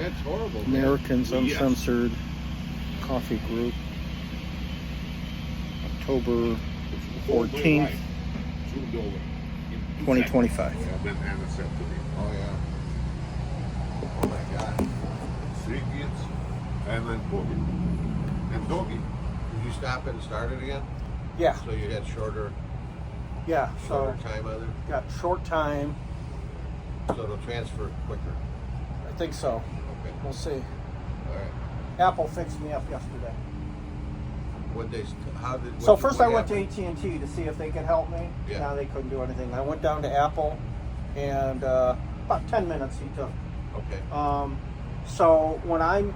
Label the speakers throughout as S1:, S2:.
S1: That's horrible.
S2: Americans
S1: Yes.
S2: Uncensored Coffee Group, October 14th, 2025.
S1: Oh yeah. Oh my God.
S3: 3 kids and then doggy. And doggy.
S1: Did you stop and start it again?
S2: Yeah,
S1: So you had shorter
S2: so
S1: time on there?
S2: got short time.
S1: So it'll transfer quicker.
S2: I think so.
S1: Okay.
S2: We'll see.
S1: All right.
S2: Apple fixed me up yesterday.
S1: So
S2: First I went to AT&T to see if they could help me.
S1: Yeah.
S2: Now they couldn't do anything. I went down to Apple, and about 10 minutes he took.
S1: Okay.
S2: So when I'm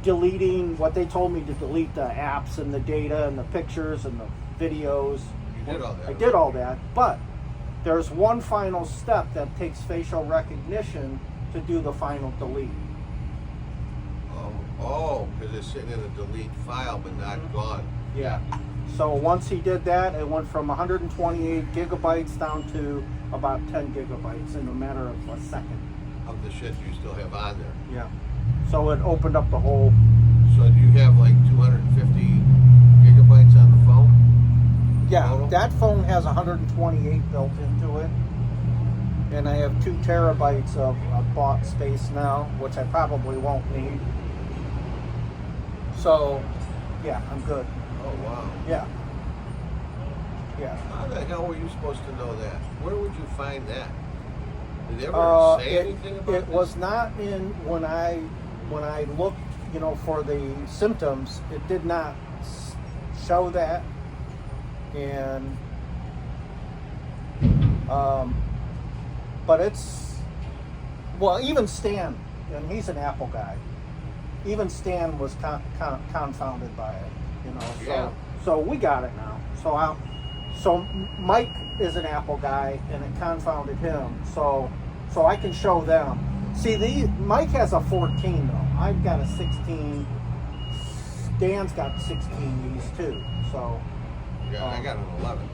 S2: deleting what they told me to delete, the apps and the data and the pictures and the videos,
S1: You did all that.
S2: I did all that, but there's one final step that takes facial recognition to do the final delete.
S1: Oh, because it's sitting in a delete file but not gone.
S2: Yeah. So once he did that, it went from 128 gigabytes down to about 10 gigabytes in a matter of a second.
S1: Of the shit you still have on there.
S2: Yeah. So it opened up the whole.
S1: So do you have like 250 gigabytes on the phone?
S2: Yeah,
S1: Total?
S2: that phone has 128 built into it. And I have 2 terabytes of bought space now, which I probably won't need. So, yeah, I'm good.
S1: Oh wow.
S2: Yeah. Yeah.
S1: How the hell were you supposed to know that? Where would you find that? Did they ever say anything about
S2: it
S1: this?
S2: was not in when I looked, for the symptoms. It did not show that, and but it's even Stan, and he's an Apple guy. Even Stan was confounded by it, So,
S1: Yeah.
S2: so we got it now. So Mike is an Apple guy, and it confounded him. So I can show them. See, Mike has a 14 though. I've got a 16. Stan's got 16 these too. So
S1: Yeah, I got an 11.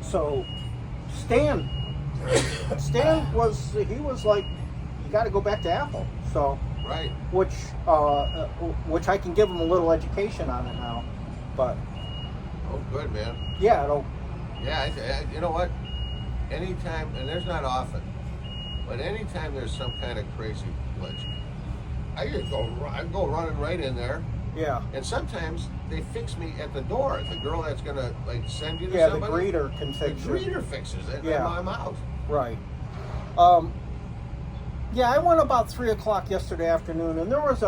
S2: so Stan was like, you got to go back to Apple. So
S1: Right.
S2: which I can give them a little education on it now, but
S1: Oh, good, man.
S2: yeah, it'll.
S1: Yeah, you know what? Anytime, and there's not often, but anytime there's some kind of crazy glitch, I go running right in there.
S2: Yeah.
S1: And sometimes they fix me at the door. The girl that's gonna send you to
S2: Yeah,
S1: somebody.
S2: the greeter can
S1: The
S2: fix it.
S1: greeter fixes it.
S2: Yeah.
S1: And I'm out.
S2: Right. Yeah, I went about 3:00 yesterday afternoon, and there was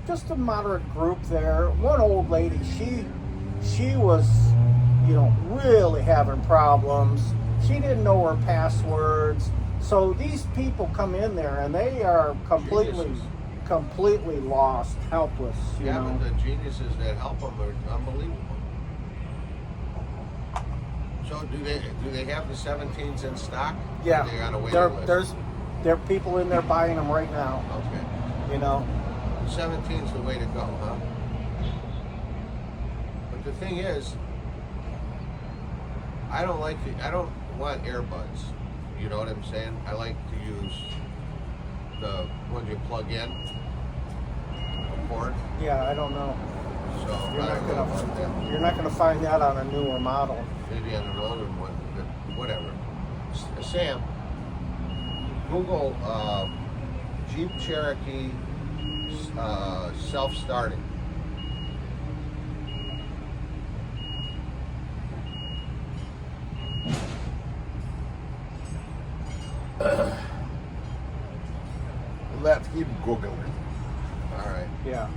S2: just a moderate group there. One old lady, she was, really having problems. She didn't know her passwords. So these people come in there and they are completely lost, helpless. You know?
S1: But the geniuses that help them are unbelievable. So do they have the 17s in stock?
S2: Yeah,
S1: Or they on a waiting list?
S2: there are people in there buying them right now.
S1: Okay. 17's the way to go, huh? But the thing is, I don't want earbuds. You know what I'm saying? I like to use the ones you plug in, the cord.
S2: Yeah, I don't know.
S1: So I don't know about that.
S2: You're not gonna find that on a newer model.
S1: Maybe on an older one, but whatever. Sam, Google Jeep Cherokee self-starting.
S3: Let's keep Googling.
S1: All right.
S2: Yeah.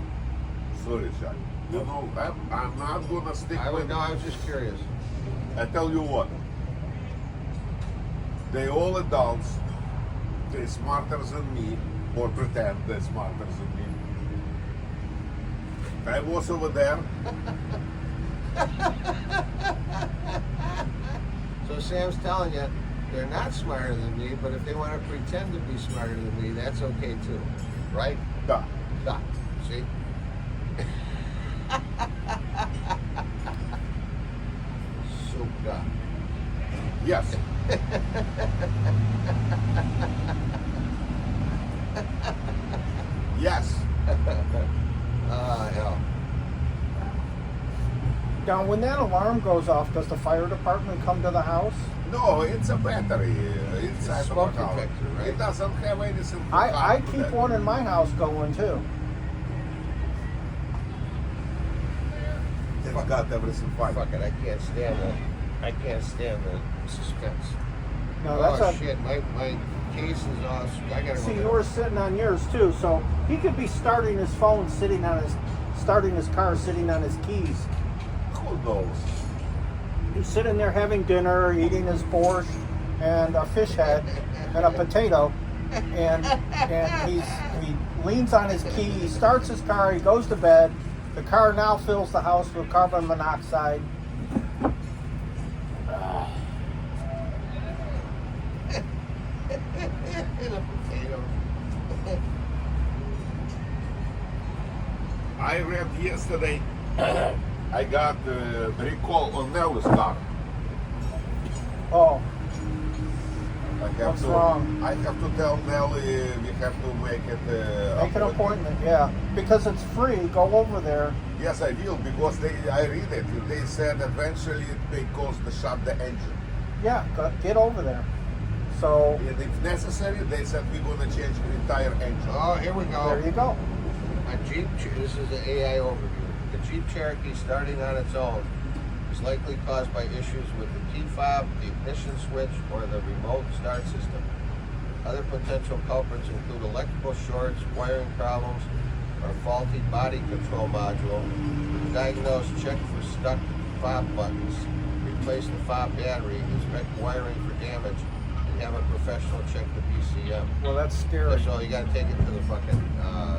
S3: Sorry, Jack. I'm not gonna stick
S1: I
S3: with.
S1: was just curious.
S3: I tell you what. They all adults. They're smarter than me, or pretend they're smarter than me. I was over there.
S1: So Sam's telling you they're not smarter than me, but if they want to pretend to be smarter than me, that's okay too, right?
S3: Da.
S1: Da. See? Super.
S3: Yes. Yes.
S1: Hell.
S2: Now, when that alarm goes off, does the fire department come to the house?
S3: No, it's a battery inside of
S1: Smoke
S3: the house.
S1: detector, right?
S3: It doesn't have anything. to
S2: I
S3: happen to
S2: keep
S3: that.
S2: one in my house going too.
S3: It's got everything fine.
S1: Fuck it, I can't stand the suspense.
S2: No, that's
S1: oh
S2: a.
S1: shit, my case is off. I gotta
S2: See,
S1: go.
S2: you were sitting on yours too, so he could be starting his phone, starting his car, sitting on his keys.
S3: Who knows?
S2: He's sitting there having dinner, eating his borscht and a fish head and a potato, and he leans on his key. He starts his car. He goes to bed. The car now fills the house with carbon monoxide.
S1: And a potato.
S3: I read yesterday. I got recall on Nelly's car.
S2: Oh,
S3: I have
S2: What's
S3: to,
S2: wrong?
S3: I have to tell Nelly we have to make it.
S2: make an appointment, yeah, because it's free. Go over there.
S3: Yes, I will because I read it. They said eventually it may cost to shut the engine.
S2: Yeah, get over there. So
S3: And if necessary, they said we're gonna change the entire engine.
S1: Oh, here we go.
S2: there you go.
S1: A Jeep, this is the AI overview. The Jeep Cherokee starting on its own is likely caused by issues with the key fob, the ignition switch, or the remote start system. Other potential culprits include electrical shorts, wiring problems, or faulty body control module. To diagnose, check for stuck fob buttons. Replace the fob battery, inspect wiring for damage, and have a professional check the BCM.
S2: Well, that's scary.
S1: So you gotta take it to the fucking,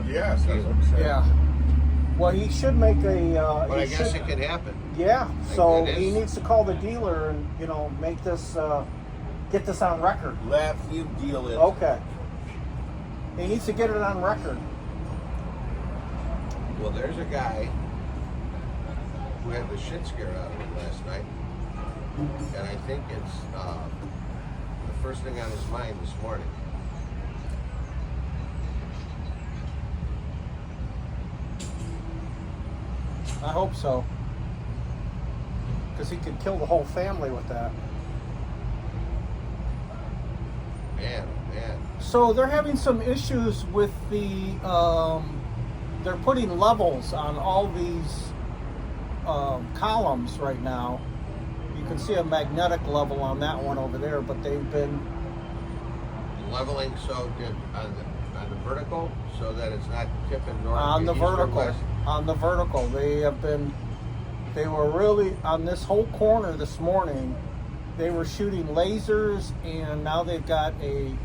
S3: Yes, that's
S1: dealer.
S3: what I'm saying.
S2: Yeah. Well, he should make a.
S1: But I
S2: he
S1: guess
S2: should-
S1: it could happen.
S2: Yeah. So
S1: It
S2: he
S1: is.
S2: needs to call the dealer and make this get this on record.
S3: Let him deal it.
S2: Okay. He needs to get it on record.
S1: Well, there's a guy who had the shit scared out of him last night. And I think it's the first thing on his mind this morning.
S2: I hope so. Because he could kill the whole family with that.
S1: Man, oh man.
S2: So they're having some issues with the. They're putting levels on all these columns right now. You can see a magnetic level on that one over there, but they've been
S1: Leveling so good on the vertical so that it's not tipping north
S2: on the
S1: east or
S2: vertical.
S1: west.
S2: On the vertical, they were really on this whole corner this morning. They were shooting lasers, and now they've got a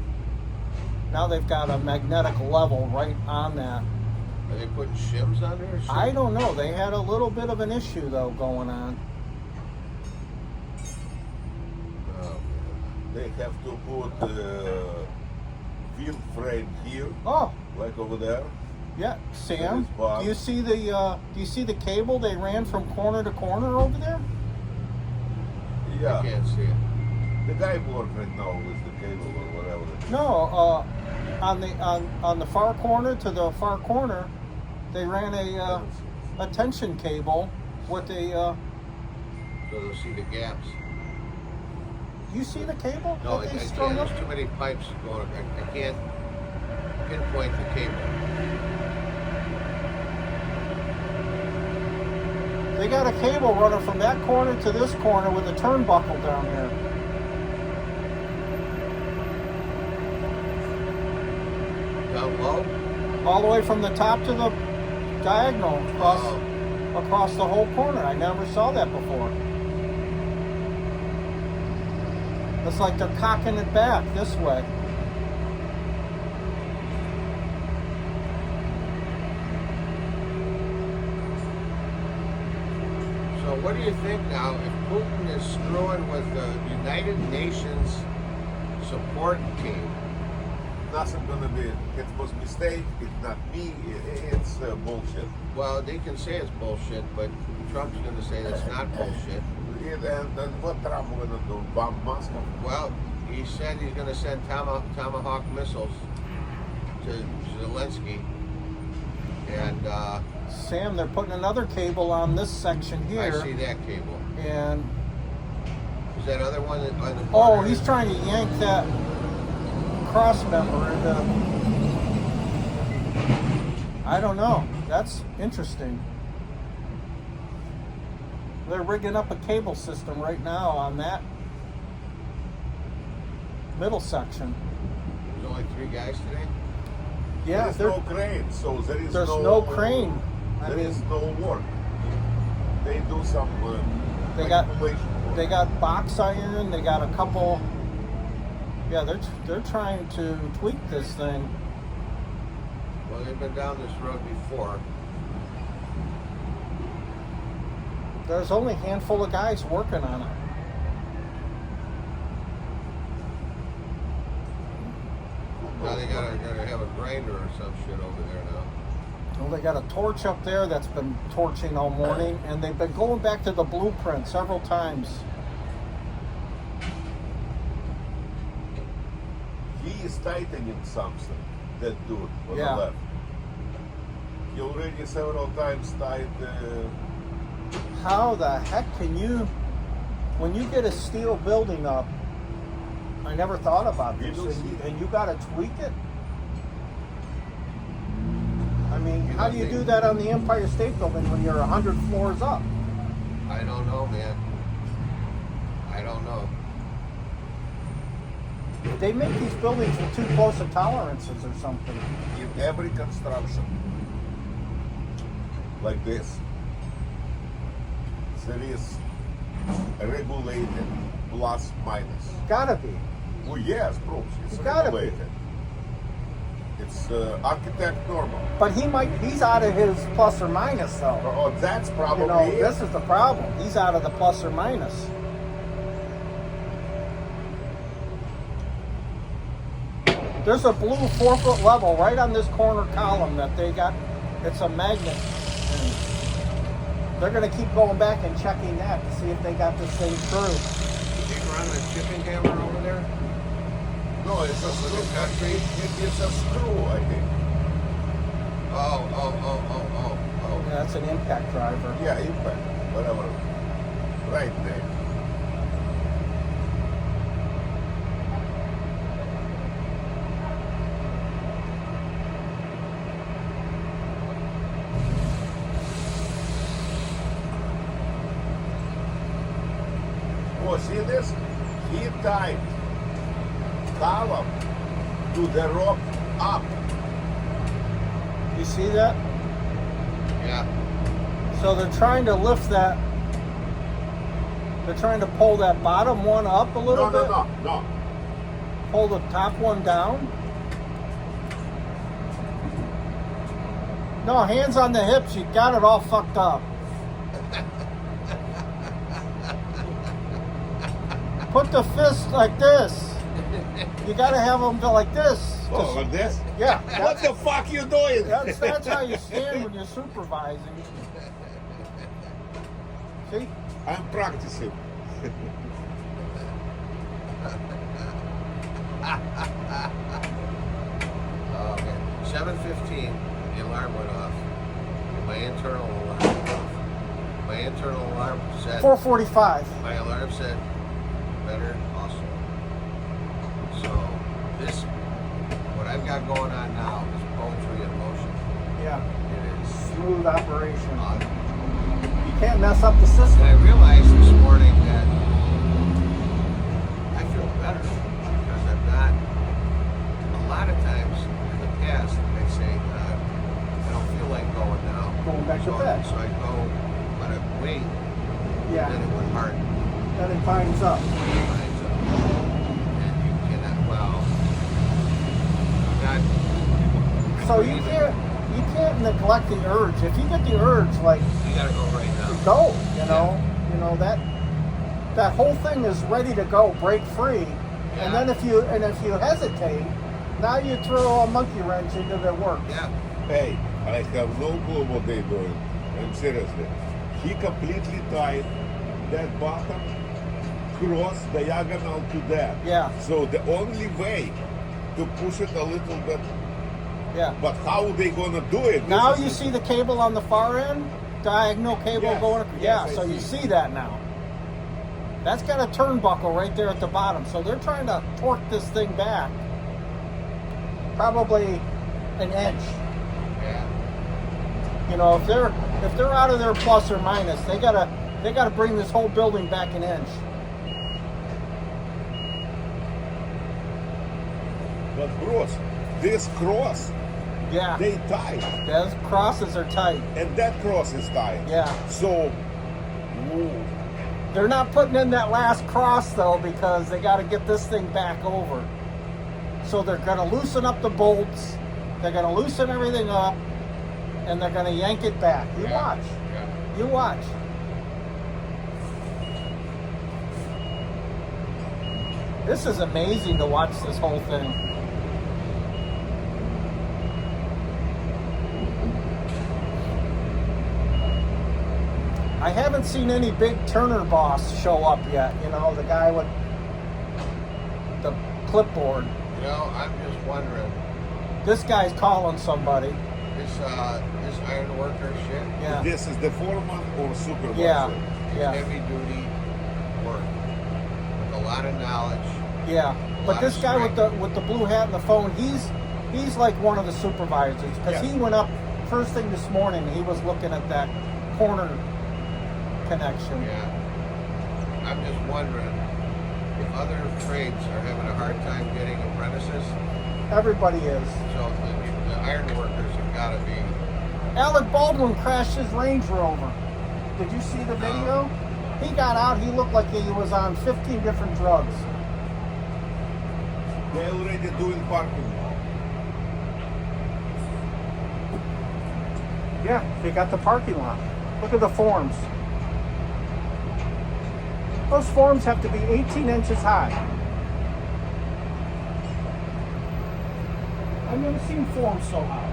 S2: magnetic level right on that.
S1: Are they putting shims on there or something?
S2: I don't know. They had a little bit of an issue though going on.
S1: Oh,
S3: They have to put field frame here,
S2: Oh,
S3: like over there.
S2: yeah, Sam.
S3: That is Bob.
S2: Do you see the cable they ran from corner to corner over there?
S1: I
S3: Yeah.
S1: can't see it.
S3: The guy working right now with the cable or whatever.
S2: No, on the far corner to the far corner, they ran a tension cable with a.
S1: So they'll see the gaps.
S2: You see the cable
S1: No, I
S2: that they
S1: can't.
S2: strung up?
S1: There's too many pipes going. I can't pinpoint the cable.
S2: They got a cable running from that corner to this corner with a turnbuckle down there.
S1: Down low?
S2: All the way from the top to the diagonal
S1: Oh.
S2: across the whole corner. I never saw that before. It's like they're cocking it back this way.
S1: So what do you think now if Putin is screwing with the United Nations support team?
S3: Nothing gonna be. It was mistake. It's not me. It's bullshit.
S1: Well, they can say it's bullshit, but Trump's going to say that's not bullshit.
S3: And what Trump gonna do? Bomb Moscow?
S1: Well, he said he's going to send Tomahawk missiles to Zelensky. And
S2: Sam, they're putting another cable on this section here.
S1: I see that cable.
S2: And
S1: Is that other one on the
S2: oh,
S1: corner?
S2: he's trying to yank that cross member into. I don't know. That's interesting. They're rigging up a cable system right now on that middle section.
S1: There's only 3 guys today?
S2: Yeah,
S3: There is no crane, so there's
S2: no crane. I
S3: There
S2: mean,
S3: is no work. They do some
S2: They got-
S3: manipulation work.
S2: they got box iron. They got a couple. Yeah, they're trying to tweak this thing.
S1: Well, they've been down this road before.
S2: There's only a handful of guys working on it.
S1: Now they gotta have a grinder or some shit over there now.
S2: Well, they got a torch up there that's been torching all morning, and they've been going back to the blueprint several times.
S3: He is tightening something, that dude on
S2: Yeah.
S3: the left. He already several times tied
S2: How the heck can you, when you get a steel building up, I never thought about
S3: You
S2: this,
S3: don't see-
S2: and you got to tweak it? I mean,
S1: You
S2: how
S1: don't
S2: do you
S1: think-
S2: do that on the Empire State Building when you're 100 floors up?
S1: I don't know, man. I don't know.
S2: They make these buildings with too close of tolerances or something.
S3: in every construction. Like this. There is a regulated plus minus.
S2: Gotta be.
S3: Oh yes, Bruce, it's
S2: You gotta be.
S3: regulated. It's architect normal.
S2: But he's out of his plus or minus though.
S3: Oh, that's probably
S2: You know,
S3: it.
S2: this is the problem. He's out of the plus or minus. There's a blue 4-foot level right on this corner column that they got. It's a magnet. And they're going to keep going back and checking that to see if they got this thing through.
S1: Did you run a chipping hammer over there?
S3: No, it's a screw.
S1: concrete?
S3: It's a screw, I think.
S1: Oh.
S2: Yeah, that's an impact driver.
S3: Yeah, impact, whatever. Right there. Oh, see this? He tied column to the rope up.
S2: You see that?
S1: Yeah.
S2: So they're trying to lift that. They're trying to pull that bottom one up a little bit.
S3: No.
S2: Pull the top one down. No, hands on the hips. You got it all fucked up. Put the fist like this. You got to have them go like this.
S3: Oh, like this?
S2: Yeah.
S3: What the fuck you doing?
S2: That's how you stand when you're supervising. See?
S3: I'm practicing.
S1: Oh man. 7:15. The alarm went off. My internal alarm went off. My internal alarm said.
S2: 4:45.
S1: My alarm said, better awesome. So this, what I've got going on now is poetry in motion.
S2: Yeah.
S1: It is
S2: Smooth operation.
S1: awesome.
S2: You can't mess up the
S1: And
S2: system.
S1: I realized this morning that I feel better because I'm not, a lot of times in the past I'd say, I don't feel like going now.
S2: Going back to bed.
S1: So I go, let it wait,
S2: Yeah.
S1: then it would harden.
S2: Then it binds up.
S1: Lines up. And you cannot, well, not,
S2: So you can't neglect the urge. If you get the urge, like
S1: you gotta go right now.
S2: go, you know that whole thing is ready to go, break free.
S1: Yeah.
S2: And then if you hesitate, now you throw a monkey wrench into their work.
S1: Yeah.
S3: Hey, I have no clue what they're doing. I'm seriously. He completely tied that bottom cross diagonal to that.
S2: Yeah.
S3: So the only way to push it a little bit,
S2: Yeah.
S3: but how they gonna do it?
S2: Now
S3: This
S2: you
S3: is-
S2: see the cable on the far end? Diagonal cable
S3: Yes,
S2: going.
S3: yes,
S2: Yeah,
S3: I
S2: so you
S3: see.
S2: see that now. That's got a turnbuckle right there at the bottom. So they're trying to torque this thing back. Probably an inch.
S1: Yeah.
S2: You know, if they're out of their plus or minus, they gotta bring this whole building back an inch.
S3: But Bruce, this cross,
S2: Yeah.
S3: they tight,
S2: Those crosses are tight.
S3: and that cross is tight.
S2: Yeah.
S3: So,
S2: They're not putting in that last cross though because they got to get this thing back over. So they're going to loosen up the bolts. They're going to loosen everything up, and they're going to yank it back. You
S1: Yeah.
S2: watch.
S1: Yeah.
S2: You watch. This is amazing to watch this whole thing. I haven't seen any big Turner boss show up yet. You know, the guy with the clipboard.
S1: You know, I'm just wondering,
S2: This guy's calling somebody.
S1: this iron worker shit,
S2: Yeah.
S3: this is the foreman or supervisor?
S2: Yeah.
S1: is
S2: Yeah.
S1: heavy duty work with a lot of knowledge.
S2: Yeah. But this guy with the blue hat and the phone, he's like one of the supervisors because
S3: Yeah.
S2: he went up first thing this morning. He was looking at that corner connection.
S1: Yeah. I'm just wondering if other trades are having a hard time getting apprentices,
S2: Everybody is.
S1: so the iron workers have got to be.
S2: Alec Baldwin crashed his Range Rover. Did you see the video? He got out. He looked like he was on 15 different drugs.
S3: They already doing parking.
S2: Yeah, they got the parking lot. Look at the forms. Those forms have to be 18 inches high. I've never seen forms so high.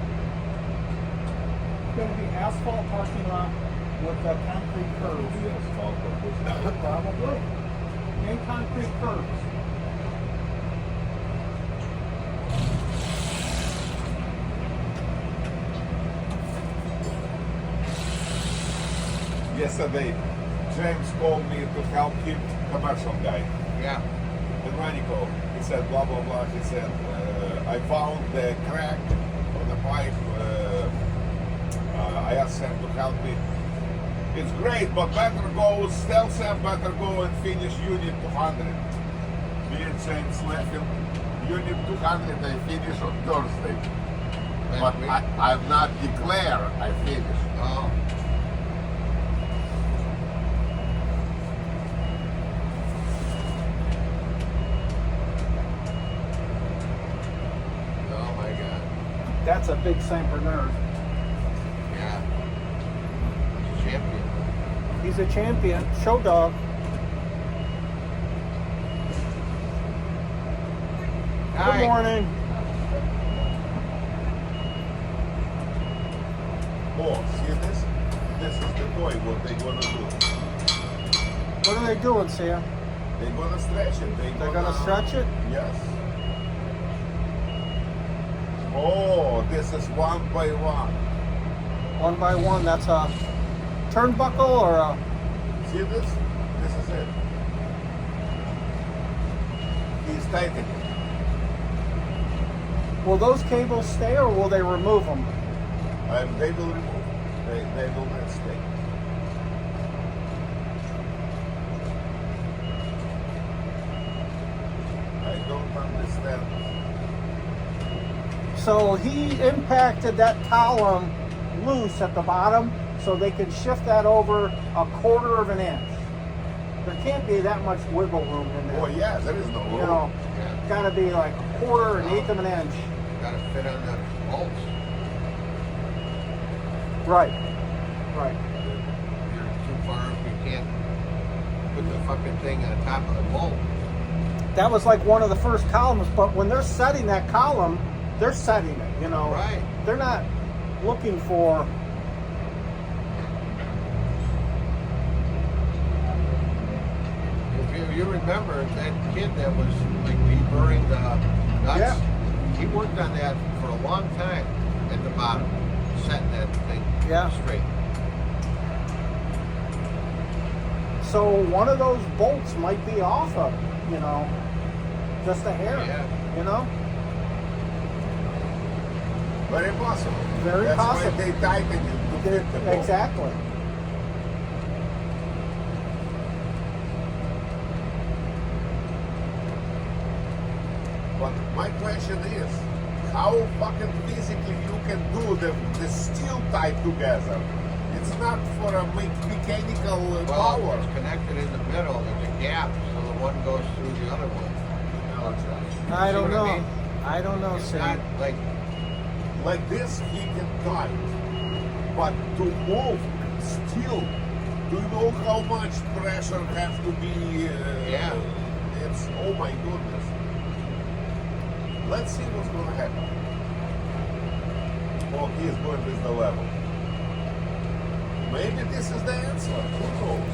S2: It's going to be asphalt parking lot with concrete curves. Probably. And concrete curves.
S3: Yesterday, James called me to help him, commercial guy.
S1: Yeah.
S3: In Ranico. He said blah blah blah. He said I found the crack on the pipe. I asked Sam to help me. It's great, but better go. Tell Sam better go and finish Unit 200. Me and James laughing. Unit 200 I finish on Thursday, but I'm not declare I finish.
S1: Oh. Oh my God.
S2: That's a big Saint-Bernard.
S1: Yeah. He's a champion.
S2: He's a champion. Show dog. Good
S1: Hi.
S2: morning.
S3: Oh, see this? This is the toy. What they gonna do?
S2: What are they doing, Sam?
S3: They're gonna stretch it.
S2: They're gonna stretch it?
S3: Yes. Oh, this is one by one.
S2: One by one. That's a turnbuckle or a...
S3: See this? This is it. He's tightening.
S2: Will those cables stay or will they remove them?
S3: And they will remove. They will not stay. I don't understand.
S2: So he impacted that column loose at the bottom so they could shift that over a quarter of an inch. There can't be that much wiggle room in there.
S3: Oh yeah, there is no room.
S2: You know,
S1: Yeah.
S2: gotta be like a quarter, an eighth of an inch.
S1: Gotta fit on the bolts.
S2: Right. Right.
S1: You're too far up, you can't put the fucking thing on top of the bolt.
S2: That was like one of the first columns, but when they're setting that column, they're setting it, you know.
S1: Right.
S2: They're not looking for
S1: Well, you remember that kid that was like deburring the nuts?
S2: Yeah.
S1: He worked on that for a long time at the bottom, setting that thing
S2: Yeah.
S1: straight.
S2: So one of those bolts might be off of, you know, just a hair.
S1: Yeah.
S2: You know?
S3: Very possible.
S2: Very
S3: That's
S2: possible.
S3: why they tighten it to fit the bolt.
S2: Exactly.
S3: But my question is, how fucking physically you can do the steel tied together? It's not for a mechanical
S1: Well,
S3: power.
S1: it's connected in the middle. There's a gap, so the one goes through the other one.
S2: I
S1: See
S2: don't
S1: what
S2: know.
S1: I mean?
S2: I don't know,
S1: It's
S2: Sam.
S1: not like
S3: Like this, he can tie. But to move steel, do you know how much pressure has to be?
S1: Yeah.
S3: It's, oh my goodness. Let's see what's going to happen. Oh, he is going with the level. Maybe this is the answer. Who knows?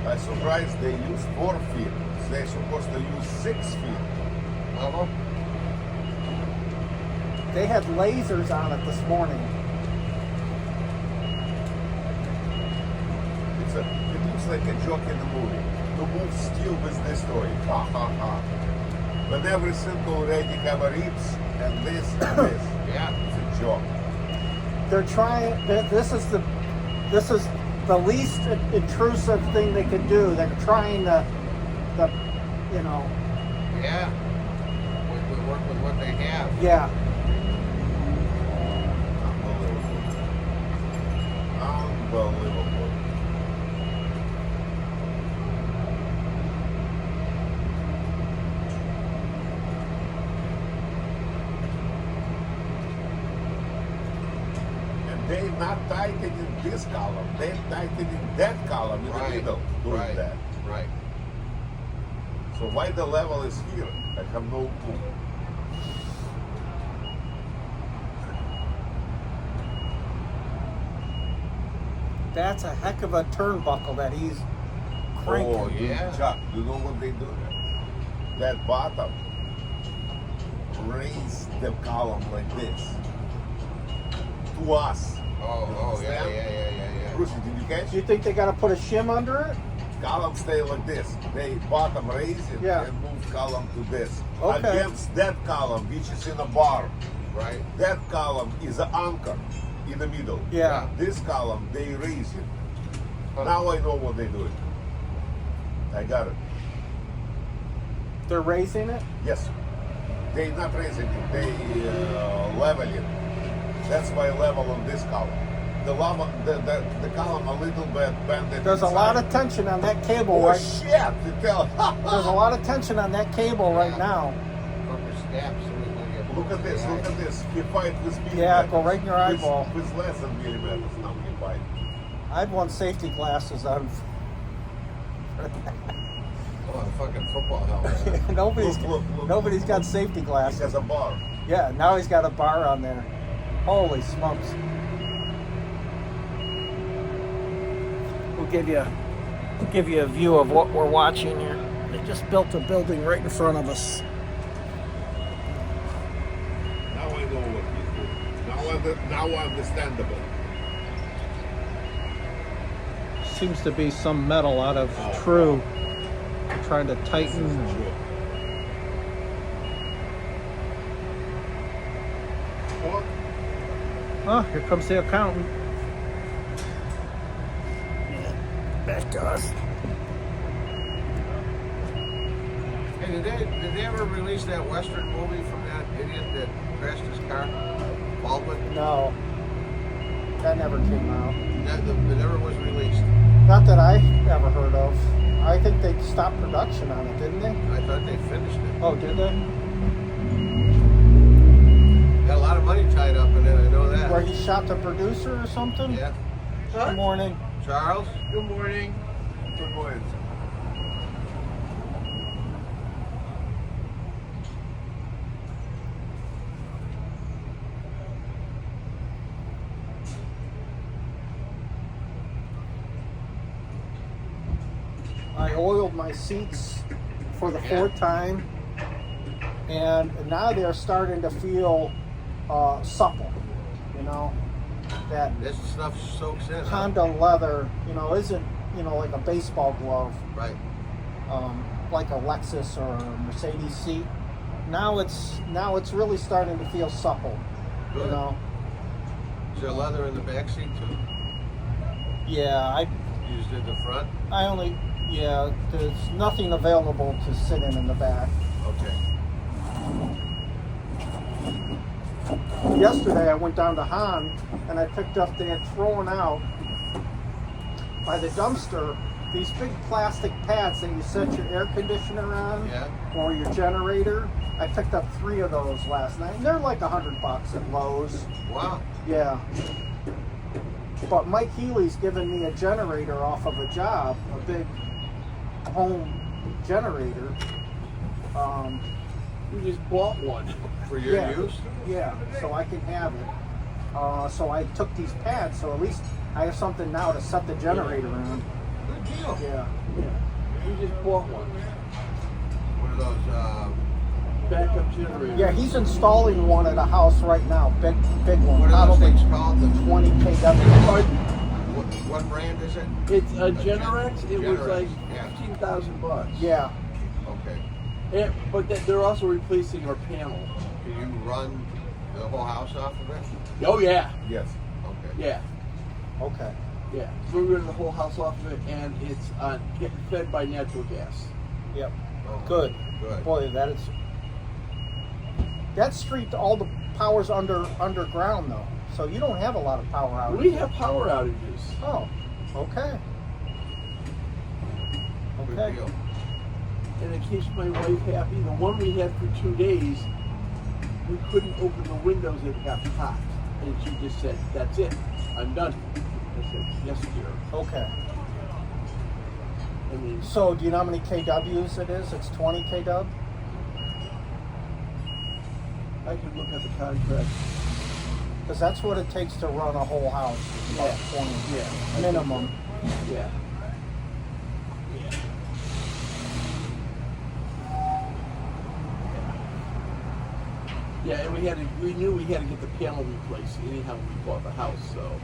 S3: I'm surprised they use 4 feet. They're supposed to use 6 feet.
S1: level.
S2: They had lasers on it this morning.
S3: It looks like a joke in the movie. To move steel with this toy. Ha ha ha. But everything already have a ribs and this and this.
S1: Yeah.
S3: It's a joke.
S2: They're trying. This is the least intrusive thing they could do. They're trying to, you know,
S1: Yeah. We work with what they have.
S2: yeah.
S3: Unbelievable. Unbelievable. And they're not tightening this column, they're tightening that column in the middle doing
S1: right,
S3: that.
S1: right.
S3: So why the level is here? I have no clue.
S2: That's a heck of a turnbuckle that he's cranking.
S3: Oh
S1: yeah.
S3: Chuck, you know what they do there? That bottom raise the column like this to us.
S1: Oh, yeah,
S3: Understand?
S1: yeah.
S3: Brucey, did you catch
S2: Do you
S3: it?
S2: think they got to put a shim under it?
S3: Column stay like this. They bottom raise it
S2: Yeah.
S3: and move column to this.
S2: Okay.
S3: Against that column, which is in a bar.
S1: Right.
S3: That column is an anchor in the middle.
S2: Yeah.
S3: This column, they raise it.
S1: Huh.
S3: Now I know what they're doing. I got it.
S2: They're raising it.
S3: Yes. They not raising it, they level it. That's why level on this column. The column a little bit bended.
S2: There's a
S3: inside.
S2: lot of tension on that cable
S3: Oh
S2: right.
S3: shit! To tell.
S2: There's a lot of tension on that cable right now.
S1: Fucker snaps so we can get
S3: Look at this, look at this. He fight with millimeters.
S2: Yeah, go right in your eyeball.
S3: With less than millimeters now he fight.
S2: I'd want safety glasses on.
S1: Oh, a fucking football helmet.
S2: nobody's got safety
S3: He
S2: glasses.
S3: has a bar.
S2: Yeah, now he's got a bar on there. Holy smokes. We'll give you a view of what we're watching here. They just built a building right in front of us.
S3: Now I know what he's doing. Now understandable.
S2: Seems to be some metal out of true. They're trying to tighten.
S3: What?
S2: Oh, here comes the accountant. Back to us.
S1: Hey, did they ever release that Western movie from that idiot that crashed his car? Baldwin?
S2: No, that never came out.
S1: That never was released.
S2: Not that I ever heard of. I think they stopped production on it, didn't they?
S1: I thought they finished it.
S2: Oh, did they?
S1: Got a lot of money tied up in it, I know that.
S2: Where he shot the producer or something?
S1: Yeah.
S2: Good morning.
S1: Charles? Good morning.
S3: Good morning.
S2: I oiled my seats for the
S1: Yeah.
S2: 4th time, and now they're starting to feel supple. You know, that
S1: This stuff soaks in. Huh?
S2: Honda leather, isn't like a baseball glove,
S1: Right.
S2: like a Lexus or a Mercedes seat. Now it's really starting to feel supple.
S1: Good.
S2: You know.
S1: Is there leather in the back seat too?
S2: Yeah,
S1: You just did the front?
S2: there's nothing available to sit in the back.
S1: Okay.
S2: Yesterday I went down to Han and I picked up, they had thrown out by the dumpster these big plastic pads that you set your air conditioner on
S1: Yeah.
S2: or your generator. I picked up 3 of those last night, and they're like $100 at Lowe's.
S1: Wow.
S2: Yeah. But Mike Healy's given me a generator off of a job, a big home generator.
S4: We just bought one.
S1: For your
S2: Yeah.
S1: use?
S2: Yeah, so I can have it. So I took these pads, so at least I have something now to set the generator on.
S1: Good deal.
S2: Yeah.
S4: We just bought one.
S1: One of those,
S4: Backup generator.
S2: Yeah, he's installing one at a house right now. Big one.
S1: what are those
S2: Probably
S1: things called? The
S2: 20 kW.
S1: what brand is it?
S4: It's a Generex. It was
S1: Generex,
S4: like
S1: yeah.
S4: $15,000.
S2: Yeah.
S1: Okay.
S4: But they're also replacing our panel.
S1: Can you run the whole house off of it?
S4: Oh yeah,
S3: Yes.
S1: Okay.
S4: yeah,
S2: Okay.
S4: yeah. We're running the whole house off of it, and it's getting fed by natural gas.
S2: Yep.
S1: Oh,
S2: Good.
S1: Good.
S2: Boy, that street, all the power's underground though, so you don't have a lot of power outages.
S4: We have power outages.
S2: Oh. Okay.
S1: Good
S2: Okay.
S1: deal.
S4: And it keeps my wife happy. The one we had for 2 days, we couldn't open the windows, it got hot. And she just said, "That's it, I'm done." I said, "Yes, dear."
S2: Okay.
S4: I mean,
S2: So, do you know how many kWs it is? It's 20 kW?
S4: I can look at the contract.
S2: Because that's what it takes to run a whole house. It's about 20.
S4: Yeah.
S2: Minimum.
S4: Yeah. Yeah, and we knew we had to get the panel replaced anyhow when we bought the house, so.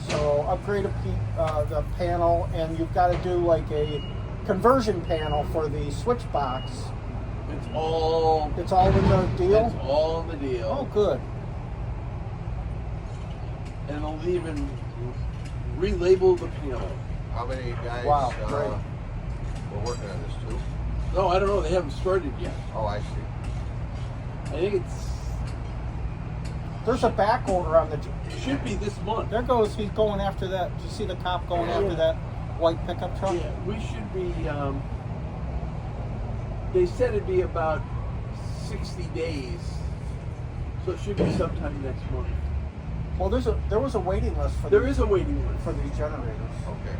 S2: So, upgrade the panel, and you've got to do like a conversion panel for the switch box.
S4: It's all
S2: It's all in the deal?
S4: It's all in the deal.
S2: Oh, good.
S4: And it'll even relabel the panel.
S1: How many guys
S2: Wow, great.
S1: were working on this too?
S4: No, I don't know. They haven't started yet.
S1: Oh, I see.
S4: I think it's
S2: There's a back order on the.
S4: it should be this month.
S2: There goes, he's going after that. Do you see the cop going after that white pickup truck?
S4: Yeah, we should be. They said it'd be about 60 days, so it should be sometime next month.
S2: Well, there was a waiting list for
S4: There
S2: these,
S4: is a waiting list.
S2: for these generators.
S1: Okay.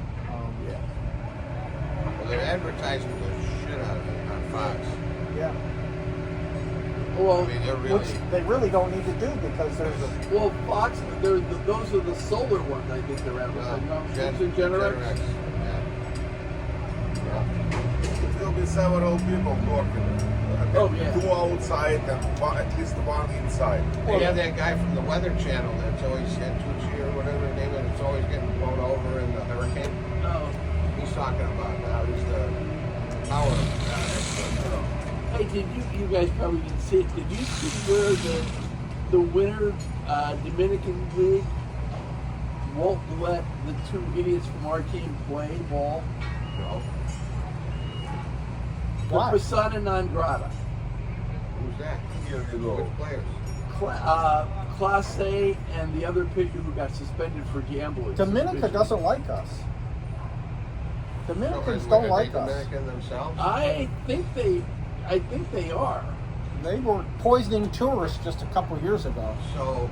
S4: Yeah.
S1: Well, they're advertising the shit out of it on Fox.
S2: Yeah.
S4: Well,
S1: I mean, they're really.
S2: Which they really don't need to do because there's
S4: well, Fox. Those are the solar ones. I think they're advertising. It's a Generex.
S1: Yeah. Yeah.
S3: There will be several people working.
S4: Oh, yeah.
S3: 2 outside and at least 1 inside.
S1: They have that guy from the Weather Channel that's always Santucci or whatever his name is. It's always getting blown over in the hurricane.
S4: Oh.
S1: He's talking about now. He's the power expert.
S4: Hey, you guys probably didn't see it. Did you see where the winter Dominican League won't let the 2 idiots from our team play ball?
S1: No.
S2: Why?
S4: The persona non grata.
S1: Who's that?
S3: Here you go.
S1: Which players?
S4: Class A and the other pitcher who got suspended for gambling.
S2: Dominica
S4: suspicion.
S2: doesn't like us.
S1: So
S2: Dominicans
S1: are
S2: don't
S1: they
S2: like us.
S1: Dominican themselves?
S4: I think they are.
S2: They were poisoning tourists just a couple years ago.
S1: So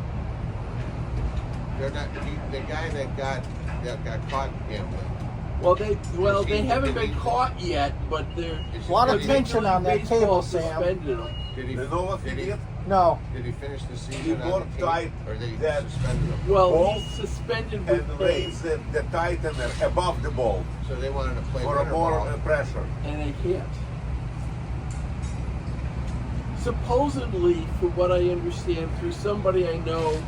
S1: they're not the guy that got caught gambling.
S4: Well, they
S1: Did
S4: haven't
S1: he-
S4: been caught yet, but they're
S1: Is
S2: A lot of
S1: he-
S2: tension on that
S4: Baseball
S2: cable, Sam.
S4: suspended him.
S1: Did he?
S3: You know what he
S1: Did he?
S3: did?
S2: No.
S1: Did he finish the
S3: He
S1: season on
S3: got
S1: the team,
S3: tight
S1: or they
S3: that-
S1: suspended him?
S4: Well,
S3: Ball
S4: he's suspended with
S3: and
S4: pay,
S3: raise the tightener above the ball
S1: So they wanted to play
S3: for a
S1: winter
S3: more
S1: ball.
S3: pressure.
S4: and they can't. Supposedly, from what I understand, through somebody I know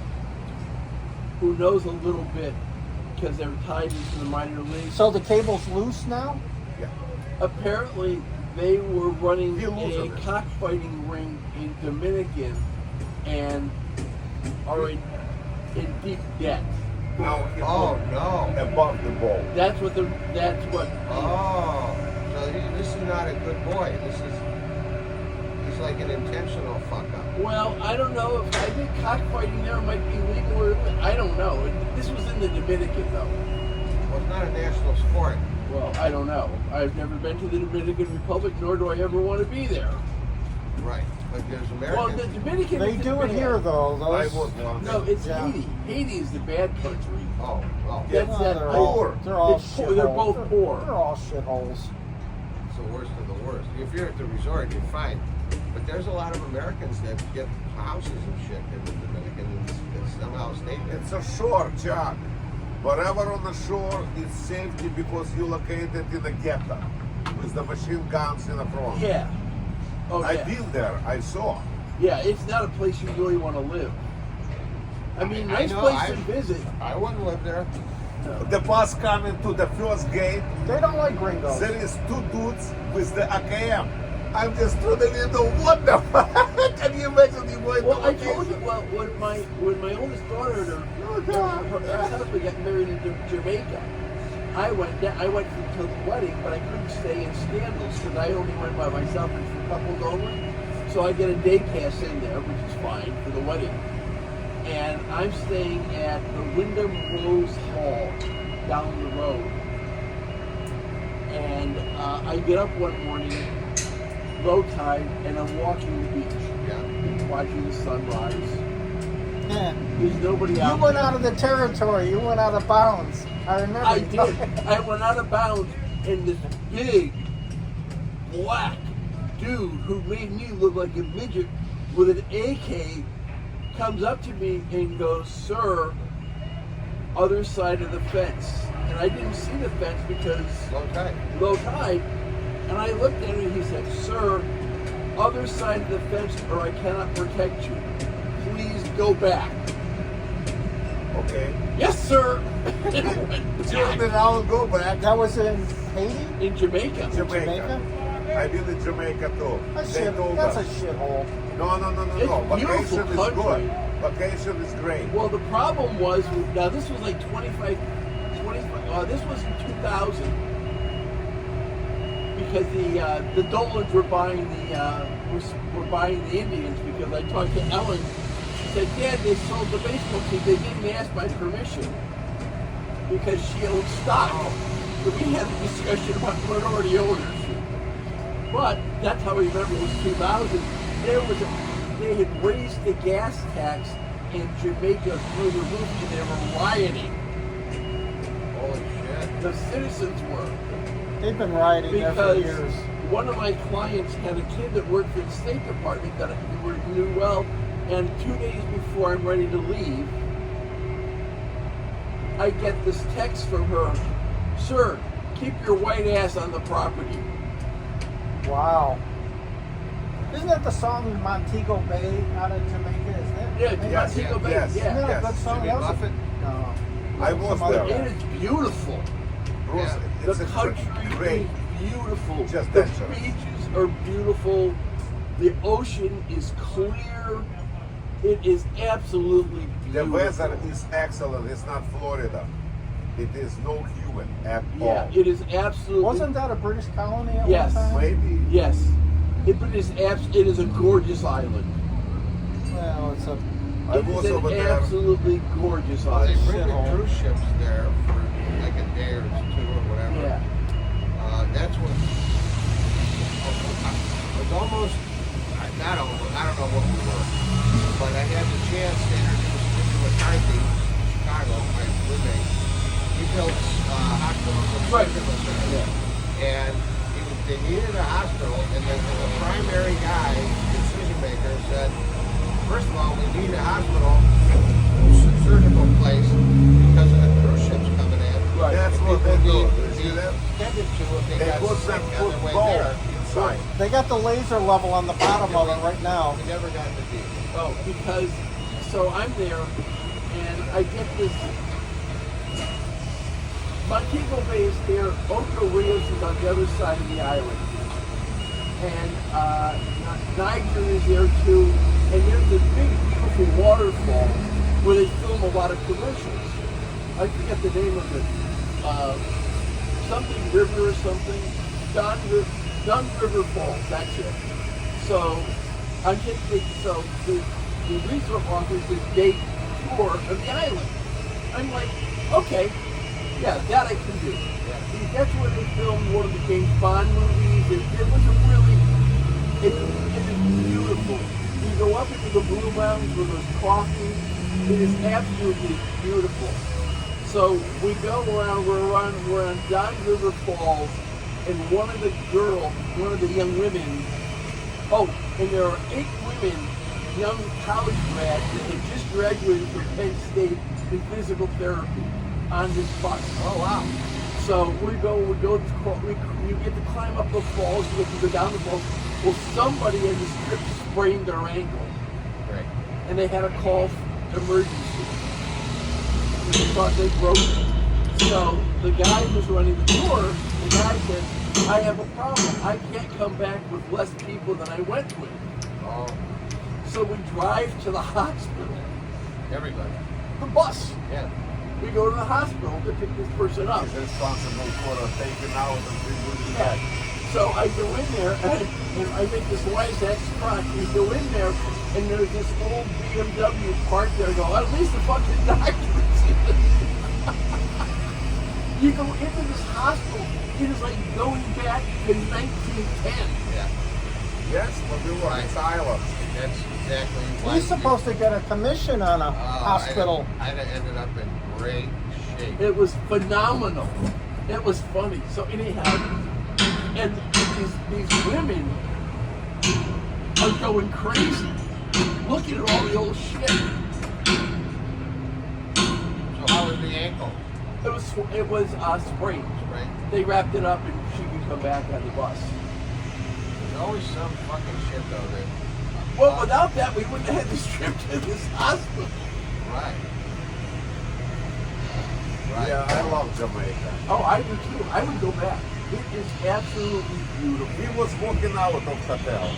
S4: who knows a little bit, because they're tied into the minor leagues.
S2: So the cable's loose now?
S3: Yeah.
S4: Apparently, they were running
S3: He loses
S4: a
S3: it.
S4: cockfighting ring in Dominican and are in deep debt.
S3: Now he
S1: Oh,
S3: put
S1: no.
S3: above the ball.
S4: That's what
S1: Oh, so this is not a good boy. He's like an intentional fuck up.
S4: well, I don't know if I think cockfighting there might be legal or I don't know. This was in the Dominican though.
S1: Well, it's not a national sport.
S4: Well, I don't know. I've never been to the Dominican Republic, nor do I ever want to be there.
S1: Right. But there's
S4: Well,
S1: Americans.
S4: the Dominican
S2: They
S4: isn't
S2: do it
S4: bad.
S2: here though.
S3: I
S2: Those,
S3: was one.
S4: No, it's
S2: Yeah.
S4: Haiti. Haiti is the bad country.
S1: Oh,
S4: That's
S2: Well,
S4: that.
S2: they're
S3: poor.
S2: all, they're all
S4: It's poor.
S2: shitholes.
S4: They're both poor.
S2: They're all shitholes.
S1: it's the worst of the worst. If you're at the resort, you're fine. But there's a lot of Americans that get houses and shit in the Dominican and somehow stay there.
S3: It's a shore, Chuck. Wherever on the shore, it's safety because you located in a ghetto with the machine guns in the front.
S4: Yeah. Oh yeah.
S3: I've been there. I saw.
S4: Yeah, it's not a place you really want to live. I mean,
S1: I
S4: nice
S1: know,
S4: place
S1: I-
S4: to visit.
S1: I wouldn't live there.
S3: The bus coming to the first gate.
S2: They don't like gringos.
S3: There is two dudes with the AKM. I'm just through the window. What the fuck? Can you imagine you going
S4: Well,
S3: to
S4: I told you. Well, when my oldest daughter and her husband got married in Jamaica, I went to the wedding, but I couldn't stay in Scandals because I only went by myself and for couples only. So I get a day pass in there, which is fine for the wedding. And I'm staying at the Wyndham Rose Hall down the road. And I get up one morning, low tide, and I'm walking the beach,
S1: Yeah.
S4: watching the sunrise.
S2: Yeah.
S4: There's nobody
S2: You
S4: out
S2: went
S4: there.
S2: out of the territory. You went out of bounds. I remember.
S4: I
S2: you
S4: did.
S2: talking-
S4: I went out of bounds, and this big black dude who made me look like a midget with an AK comes up to me and goes, "Sir, other side of the fence." And I didn't see the fence because
S1: Low tide.
S4: low tide. And I looked at him and he said, "Sir, other side of the fence or I cannot protect you. Please go back."
S3: Okay.
S4: "Yes, sir."
S3: Till then I'll go back.
S2: That was in Haiti,
S4: In Jamaica.
S3: Jamaica.
S2: Jamaica.
S3: I've been in Jamaica too.
S2: That's,
S3: They
S2: shit,
S3: told
S2: that's a
S3: us.
S2: shithole.
S3: No.
S4: It's
S3: Vacation
S4: beautiful
S3: is
S4: country.
S3: good. Vacation is great.
S4: Well, the problem was, now this was like 25, this was in 2000, because the Dolans were buying were buying the Indians, because I talked to Ellen. She said, "Dad, they sold the baseball team. They didn't ask my permission because she owned stock." So we had a discussion about minority owners. But that's how I remember it was 2000. They had raised the gas tax in Jamaica through the roof, and they were rioting.
S1: Holy shit.
S4: The citizens were.
S2: They've been rioting there for
S4: Because
S2: years.
S4: one of my clients had a kid that worked for the State Department that I knew well, and 2 days before I'm ready to leave, I get this text from her, "Sir, keep your white ass on the property."
S2: Wow. Isn't that the song Montego Bay out of Jamaica? Isn't it?
S4: Yeah,
S2: Maybe
S3: Yes,
S4: Montego Bay,
S3: yes.
S4: yeah.
S2: Isn't that a good song?
S1: Jimmy
S2: That was a-
S1: Buffett?
S2: No.
S3: I was
S2: Some
S3: there.
S2: other
S4: It
S2: guy.
S4: is beautiful.
S3: Bruce,
S4: The
S3: it's a
S4: country
S3: great.
S4: is beautiful.
S3: Just
S4: the
S3: dangerous.
S4: beaches are beautiful. The ocean is clear. It is absolutely
S3: The
S4: beautiful.
S3: weather is excellent. It's not Florida. It is no human at
S4: Yeah,
S3: all.
S4: it is absolutely.
S2: Wasn't that a British colony at
S4: Yes.
S2: one time?
S3: Maybe.
S4: Yes, it is a gorgeous island.
S2: Well, it's a.
S3: I
S4: It
S3: was
S4: is
S3: over
S4: an
S3: there.
S4: absolutely gorgeous
S1: Well, they
S4: island.
S1: bring the
S2: Shithole.
S1: cruise ships there for like a day or two or whatever.
S4: Yeah.
S1: That's what it was almost, not almost, I don't know what we were, but I had the chance to introduce Mr. McCarthy in Chicago, my roommate. He built hospitals and
S4: Right.
S1: surgical centers.
S4: Yeah.
S1: And they needed a hospital, and the primary guy, decision maker, said, be tended to if they
S3: They
S1: got
S3: put
S1: sick
S3: them
S1: on their way
S3: gold
S1: there.
S3: inside.
S2: They got the laser level on the bottom of it right now.
S1: We never got the deal.
S4: Oh, because so I'm there, and I get this. Montego Bay is there. Ocho Rios is on the other side of the island, and Niger is there too. And there's this big, beautiful waterfall where they film a lot of commercials. I forget the name of it. Something River or something. Don River Falls. That's it. So I get the resort offers this day tour of the island. I'm like, okay, yeah, that I can do. Yeah. That's where they filmed one of the James Bond movies. It was a really, it is beautiful. You go up into the Blue Mountains where there's coffee. It is absolutely beautiful. So we go around, we're on Don River Falls, and one of the young women, and there are 8 women, young college grads that had just graduated from Penn State in physical therapy on this bus.
S1: Oh wow!
S4: So you get to climb up the falls, you get to go down the falls. Well, somebody in the strip sprained their ankle,
S1: Right.
S4: and they had to call emergency. They thought they broke it. So the guy who's running the tour, the guy said, I have a problem. I can't come back with less people than I went with.
S1: Oh,
S4: So we drive to the hospital.
S1: everybody.
S4: The bus.
S1: Yeah.
S4: We go to the hospital to pick this person up.
S3: He's responsible for taking out and removing
S4: Yeah.
S3: that.
S4: So I go in there and I make this wise ass truck. We go in there and there's this old BMW parked there. I go, at least the fucking doctor's in. You go into this hospital, it is like going back to 1910.
S1: Yeah.
S3: Yes, but we were in silence.
S1: That's exactly why.
S2: He's supposed to get a commission on a hospital.
S1: I'd have ended up in great shape.
S4: It was phenomenal. It was funny. So anyhow, and these women are going crazy, looking at all the old shit.
S1: So how was the ankle?
S4: It was sprained.
S1: Right.
S4: They wrapped it up and she could come back on the bus.
S1: There's always some fucking shit though that.
S4: Well, without that, we wouldn't have had this trip to this hospital.
S1: Right. Right.
S3: Yeah, I love Jamaica.
S4: Oh, I do too. I would go back. It is absolutely beautiful.
S3: We was walking out of hotel.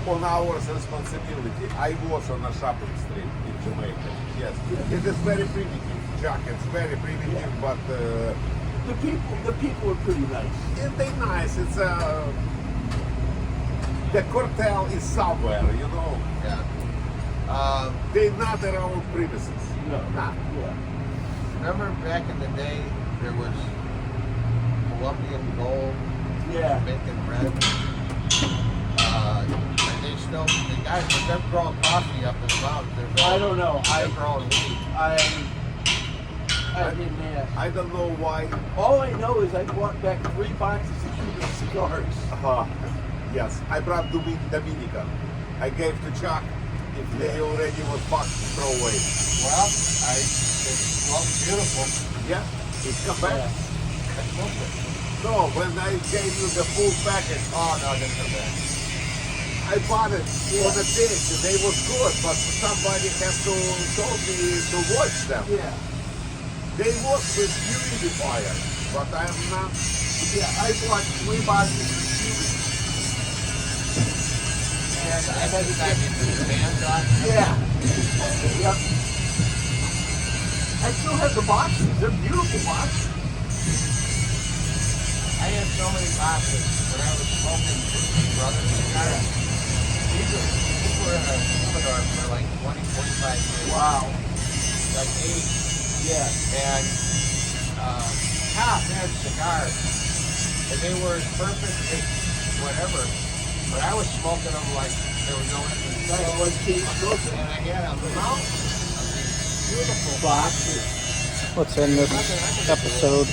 S3: On our responsibility. I was on a shopping street in Jamaica. Yes. It is very primitive. Jackets, very primitive, but
S4: The people are pretty nice.
S3: they nice. It's the cartel is somewhere, you know.
S1: Yeah.
S3: They not around premises.
S4: No, not yeah.
S1: Remember back in the day, there was Colombian gold,
S4: Yeah.
S1: Jamaican red. And they still, the guys, but they're growing coffee up in the mountains.
S4: I don't know.
S1: They're growing weed.
S4: I didn't ask.
S3: I don't know why.
S4: All I know is I brought back 3 boxes of Cuban cigars.
S3: Yes, I brought Dominican. I gave to Chuck. If they already was box to throw away.
S1: Well, it's beautiful.
S3: Yeah, it's come back.
S1: I smoked it.
S3: No, when I gave you the full package,
S1: Oh, no, it didn't come back.
S3: I bought it for the dish. They was good, but somebody has to told me to watch them.
S4: Yeah.
S3: They work with humidifier, but I am not.
S4: Yeah, I bought 3 boxes of Cuban. And
S1: I had it back into the hands on.
S4: Yeah. Yep. I still have the boxes. They're beautiful boxes.
S1: I had so many boxes when I was smoking Brothers cigars. These were in a humidor for like 20, 45 years.
S4: Wow.
S1: Like 80.
S4: Yeah.
S1: And top-end cigars. And they were as perfect as whatever. But I was smoking them like there was no end.
S4: Nice one, Keith.
S1: And I had a mountain of these beautiful
S4: Boxes.
S2: Let's end this episode.